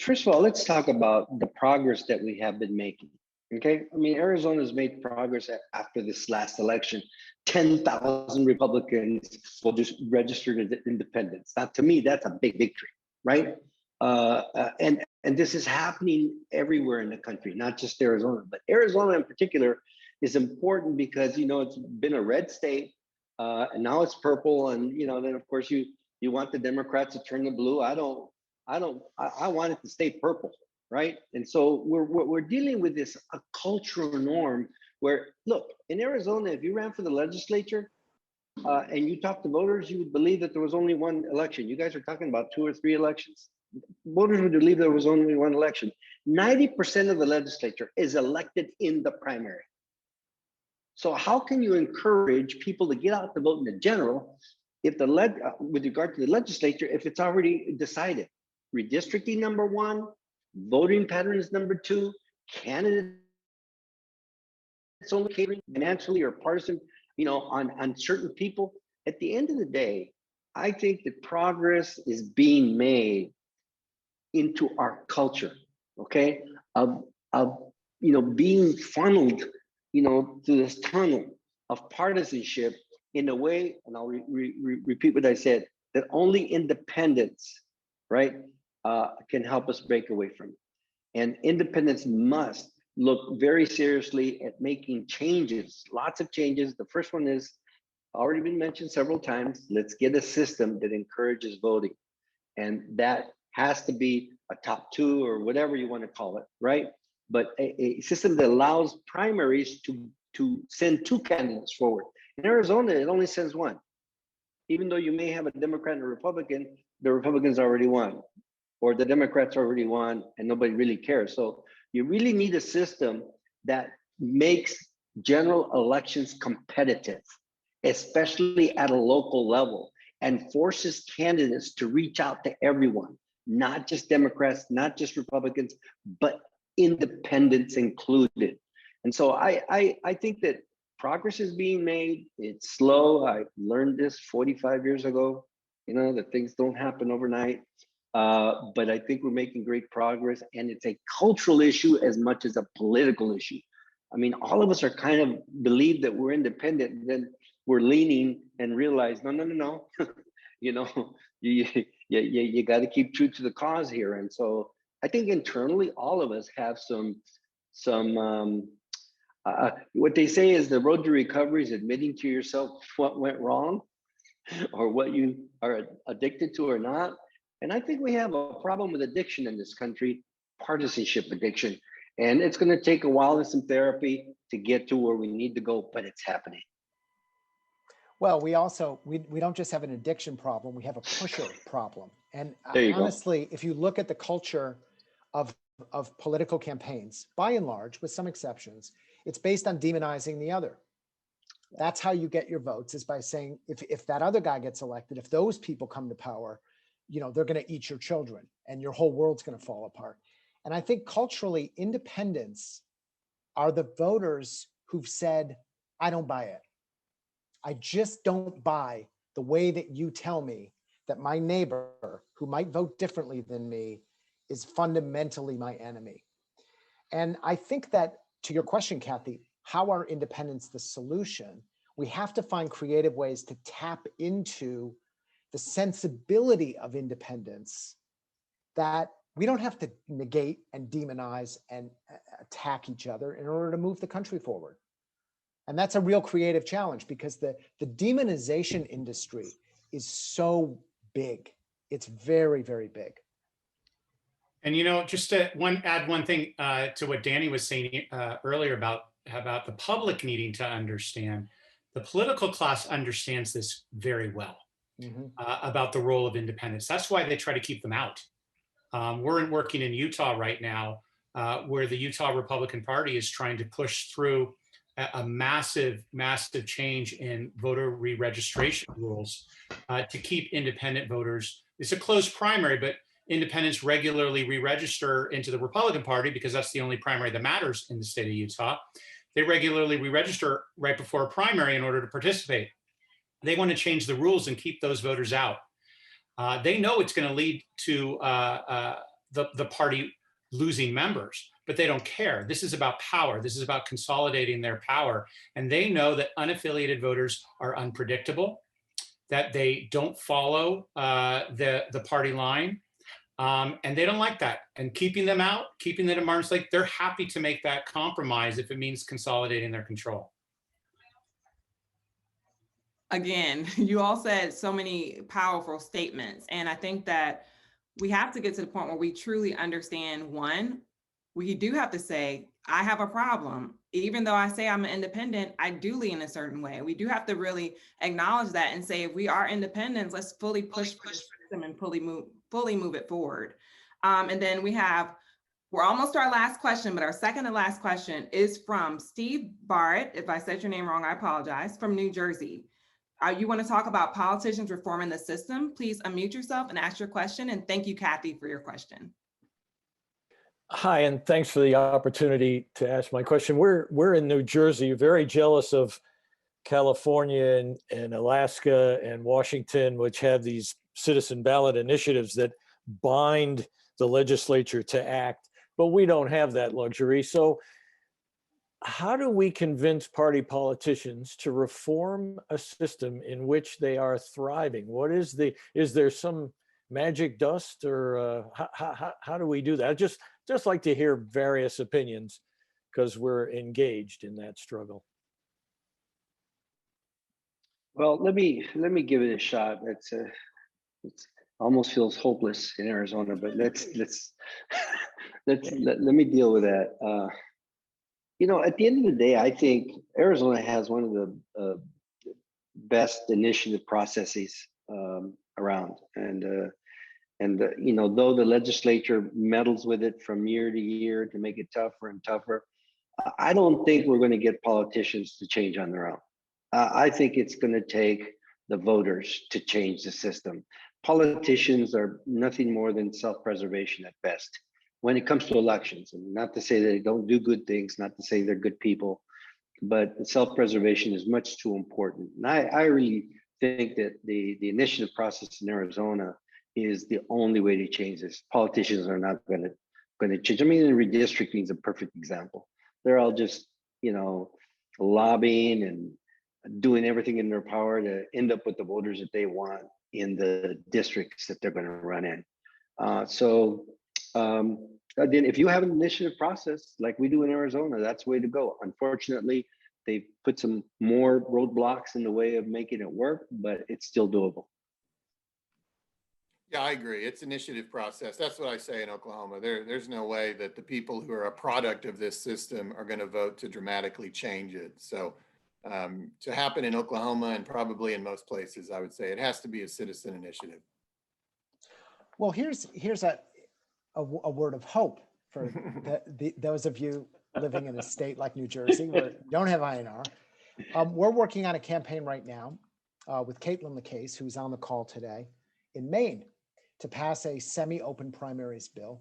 First of all, let's talk about the progress that we have been making, okay? I mean, Arizona's made progress after this last election. 10,000 Republicans will just register as independents. Now, to me, that's a big victory, right? And And this is happening everywhere in the country, not just Arizona, but Arizona in particular is important because, you know, it's been a red state and now it's purple. And, you know, then of course you want the Democrats to turn to blue. I want it to stay purple, right? And so we're dealing with this a cultural norm where, look, in Arizona, if you ran for the legislature and you talked to voters, you would believe that there was only one election. You guys are talking about 2 or 3 elections. Voters would believe there was only one election. 90% of the legislature is elected in the primary. So how can you encourage people to get out to vote in the general if with regard to the legislature, if it's already decided? Redistricting number 1, voting patterns number 2, candidates only catering financially or partisan, you know, on certain people. At the end of the day, I think that progress is being made into our culture, okay, of you know, being funneled, you know, through this tunnel of partisanship in a way, and I'll repeat what I said, that only independence, right, can help us break away from it. And independence must look very seriously at making changes, lots of changes. The first one is already been mentioned several times. Let's get a system that encourages voting. And that has to be a top 2 or whatever you want to call it, right? But a system that allows primaries to send 2 candidates forward. In Arizona, it only sends 1. Even though you may have a Democrat and a Republican, the Republicans already won, or the Democrats already won, and nobody really cares. So you really need a system that makes general elections competitive, especially at a local level, and forces candidates to reach out to everyone, not just Democrats, not just Republicans, but independents included. And so I think that progress is being made. It's slow. I learned this 45 years ago, you know, that things don't happen overnight. But I think we're making great progress, and it's a cultural issue as much as a political issue. I mean, all of us are kind of believe that we're independent, and then we're leaning and realize, no. You know, you got to keep true to the cause here. And so I think internally, all of us have some what they say is the road to recovery is admitting to yourself what went wrong or what you are addicted to or not. And I think we have a problem with addiction in this country, partisanship addiction. And it's going to take a while and some therapy to get to where we need to go, but it's happening. Well, we also, we don't just have an addiction problem, we have a pusher problem. And honestly, if you look at the culture of political campaigns, by and large, with some exceptions, it's based on demonizing the other. That's how you get your votes, is by saying, if that other guy gets elected, if those people come to power, you know, they're going to eat your children and your whole world's going to fall apart. And I think culturally, independents are the voters who've said, I don't buy it. I just don't buy the way that you tell me that my neighbor, who might vote differently than me, is fundamentally my enemy. And I think that, to your question, Kathy, how are independents the solution? We have to find creative ways to tap into the sensibility of independence, that we don't have to negate and demonize and attack each other in order to move the country forward. And that's a real creative challenge, because the demonization industry is so big. It's very, very big. And, you know, just to add one thing to what Danny was saying earlier about the public needing to understand, the political class understands this very well, about the role of independents. That's why they try to keep them out. We're working in Utah right now, where the Utah Republican Party is trying to push through a massive change in voter re-registration rules to keep independent voters. It's a closed primary, but independents regularly re-register into the Republican Party because that's the only primary that matters in the state of Utah. They regularly re-register right before a primary in order to participate. They want to change the rules and keep those voters out. They know it's going to lead to the party losing members, but they don't care. This is about power. This is about consolidating their power. And they know that unaffiliated voters are unpredictable, that they don't follow the party line, And they don't like that. And keeping them out, keeping them at arm's length, they're happy to make that compromise if it means consolidating their control. Again, you all said so many powerful statements. And I think that we have to get to the point where we truly understand, one, we do have to say, I have a problem. Even though I say I'm an independent, I do lean a certain way. We do have to really acknowledge that and say, if we are independents, let's fully push for the system and fully move it forward. And then we're almost to our last question, but our second to last question is from Steve Barrett. If I said your name wrong, I apologize, from New Jersey. You want to talk about politicians reforming the system? Please unmute yourself and ask your question. And thank you, Kathy, for your question. Hi, and thanks for the opportunity to ask my question. We're in New Jersey, very jealous of California and Alaska and Washington, which have these citizen ballot initiatives that bind the legislature to act, but we don't have that luxury. So how do we convince party politicians to reform a system in which they are thriving? Is there some magic dust, or how do we do that? I'd just like to hear various opinions, because we're engaged in that struggle. Well, let me give it a shot. It almost feels hopeless in Arizona, but let me deal with that. At the end of the day, I think Arizona has one of the best initiative processes around, and though the legislature meddles with it from year to year to make it tougher and tougher, I don't think we're going to get politicians to change on their own. I think it's going to take the voters to change the system. Politicians are nothing more than self-preservation at best when it comes to elections. And not to say that they don't do good things, not to say they're good people, but self-preservation is much too important. And I really think that the initiative process in Arizona is the only way to change this. Politicians are not going to change. I mean, redistricting is a perfect example. They're all just, lobbying and doing everything in their power to end up with the voters that they want in the districts that they're going to run in. Then if you have an initiative process like we do in Arizona, that's the way to go. Unfortunately, they've put some more roadblocks in the way of making it work, but it's still doable. Yeah, I agree. It's initiative process. That's what I say in Oklahoma. There's no way that the people who are a product of this system are going to vote to dramatically change it. So to happen in Oklahoma and probably in most places, I would say it has to be a citizen initiative. Well, here's a word of hope for those of you living in a state like New Jersey where you don't have INR. We're working on a campaign right now with Caitlin LaCase, who's on the call today, in Maine, to pass a semi-open primaries bill.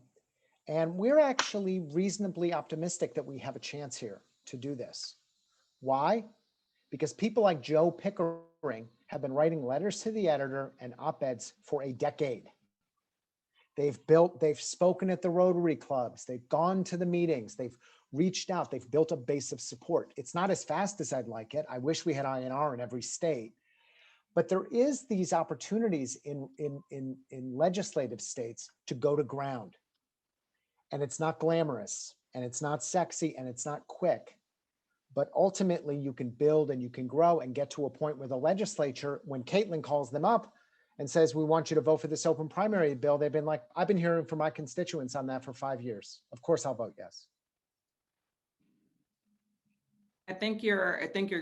And we're actually reasonably optimistic that we have a chance here to do this. Why? Because people like Joe Pickering have been writing letters to the editor and op-eds for a decade. They've spoken at the Rotary clubs, they've gone to the meetings, they've reached out, they've built a base of support. It's not as fast as I'd like it. I wish we had INR in every state. But there is these opportunities in legislative states to go to ground. And it's not glamorous, and it's not sexy, and it's not quick. But ultimately, you can build and you can grow and get to a point where the legislature, when Caitlin calls them up and says, we want you to vote for this open primary bill, they've been like, I've been hearing from my constituents on that for 5 years. Of course, I'll vote yes. I think you're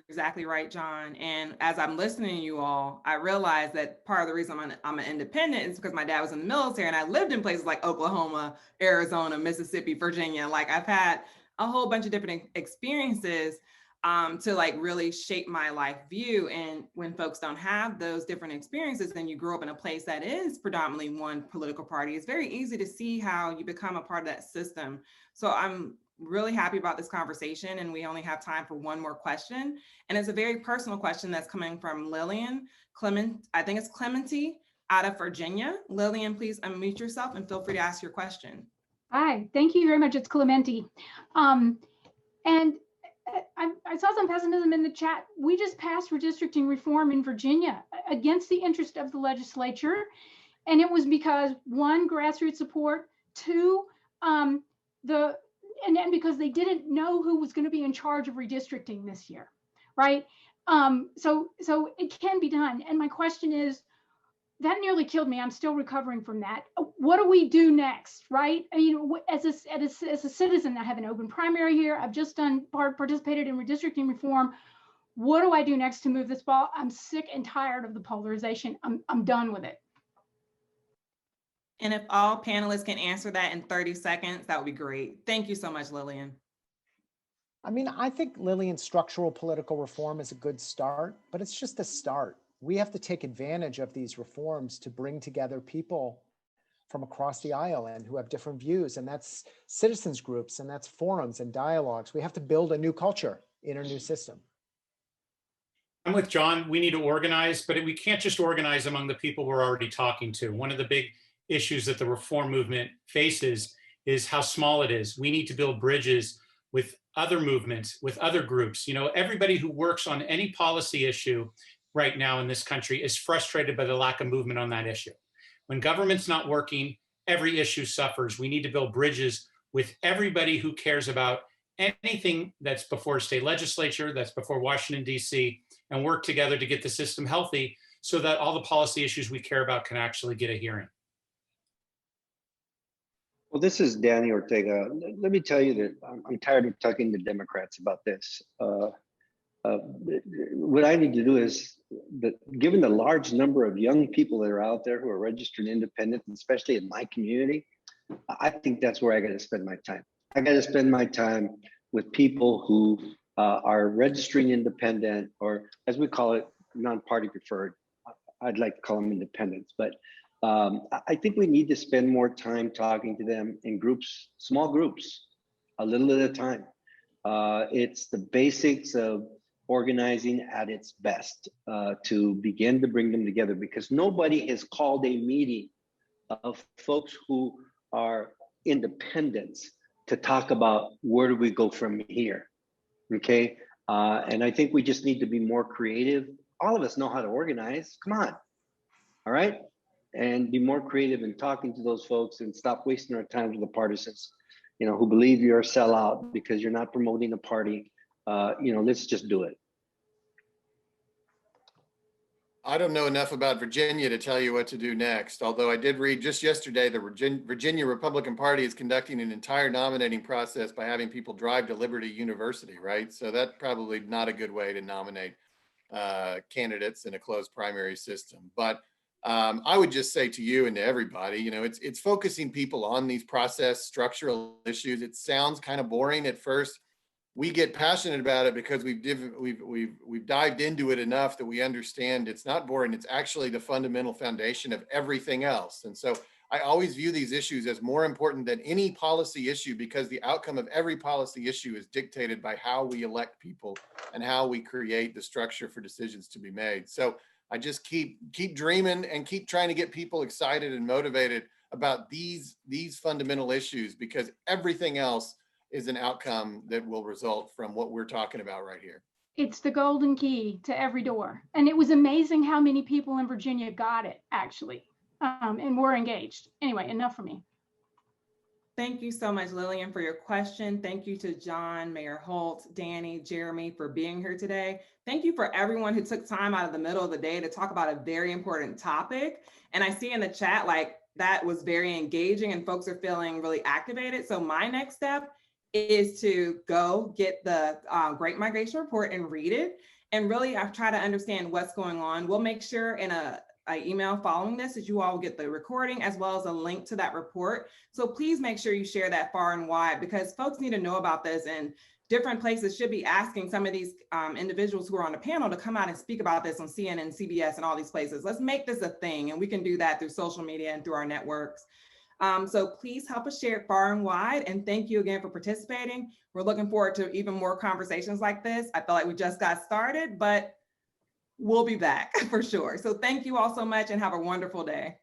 exactly right, John. And as I'm listening to you all, I realize that part of the reason I'm an independent is because my dad was in the military and I lived in places like Oklahoma, Arizona, Mississippi, Virginia. Like I've had a whole bunch of different experiences to like really shape my life view. And when folks don't have those different experiences, then you grow up in a place that is predominantly one political party. It's very easy to see how you become a part of that system. So I'm really happy about this conversation, and we only have time for one more question. And it's a very personal question that's coming from Lillian Clement. I think it's Clementy out of Virginia. Lillian, please unmute yourself and feel free to ask your question. Hi, thank you very much. It's Clemente. And I saw some pessimism in the chat. We just passed redistricting reform in Virginia against the interest of the legislature. And it was because one, grassroots support, two, and because they didn't know who was going to be in charge of redistricting this year, right? So it can be done. And my question is, that nearly killed me. I'm still recovering from that. What do we do next, right? I mean, as a citizen, I have an open primary here. I've just participated in redistricting reform. What do I do next to move this ball? I'm sick and tired of the polarization. I'm done with it. And if all panelists can answer that in 30 seconds, that would be great. Thank you so much, Lillian. I mean, I think Lillian's structural political reform is a good start, but it's just a start. We have to take advantage of these reforms to bring together people from across the aisle and who have different views. And that's citizens groups, and that's forums and dialogues. We have to build a new culture in our new system. I'm with John. We need to organize, but we can't just organize among the people we're already talking to. One of the big issues that the reform movement faces is how small it is. We need to build bridges with other movements, with other groups. You know, everybody who works on any policy issue right now in this country is frustrated by the lack of movement on that issue. When government's not working, every issue suffers. We need to build bridges with everybody who cares about anything that's before state legislature, that's before Washington, D.C., and work together to get the system healthy so that all the policy issues we care about can actually get a hearing. Well, this is Danny Ortega. Let me tell you that I'm tired of talking to Democrats about this. What I need to do is, given the large number of young people that are out there who are registered independent, especially in my community, I think that's where I got to spend my time. I got to spend my time with people who are registering independent, or as we call it, non-party preferred. I'd like to call them independents, but I think we need to spend more time talking to them in groups, small groups, a little at a time. It's the basics of organizing at its best to begin to bring them together, because nobody has called a meeting of folks who are independents to talk about where do we go from here, okay? And I think we just need to be more creative. All of us know how to organize, come on, all right? And be more creative in talking to those folks and stop wasting our time with the partisans, you know, who believe you're a sellout because you're not promoting a party. You know, let's just do it. I don't know enough about Virginia to tell you what to do next, although I did read just yesterday the Virginia Republican Party is conducting an entire nominating process by having people drive to Liberty University, right? So that's probably not a good way to nominate candidates in a closed primary system. But I would just say to you and to everybody, you know, it's focusing people on these process structural issues. It sounds kind of boring at first. We get passionate about it because we've dived into it enough that we understand it's not boring. It's actually the fundamental foundation of everything else. And so I always view these issues as more important than any policy issue, because the outcome of every policy issue is dictated by how we elect people and how we create the structure for decisions to be made. So I just keep dreaming and keep trying to get people excited and motivated about these fundamental issues, because everything else is an outcome that will result from what we're talking about right here. It's the golden key to every door. And it was amazing how many people in Virginia got it, actually, and were engaged. Anyway, enough for me. Thank you so much, Lillian, for your question. Thank you to John, Mayor Holt, Danny, Jeremy for being here today. Thank you for everyone who took time out of the middle of the day to talk about a very important topic. And I see in the chat, like, that was very engaging and folks are feeling really activated. So my next step is to go get the Great Migration Report and read it. And really, I've tried to understand what's going on. We'll make sure in an email following this that you all get the recording as well as a link to that report. So please make sure you share that far and wide, because folks need to know about this, and different places should be asking some of these individuals who are on the panel to come out and speak about this on CNN, CBS, and all these places. Let's make this a thing, and we can do that through social media and through our networks. So please help us share it far and wide. And thank you again for participating. We're looking forward to even more conversations like this. I feel like we just got started, but we'll be back for sure. So thank you all so much and have a wonderful day.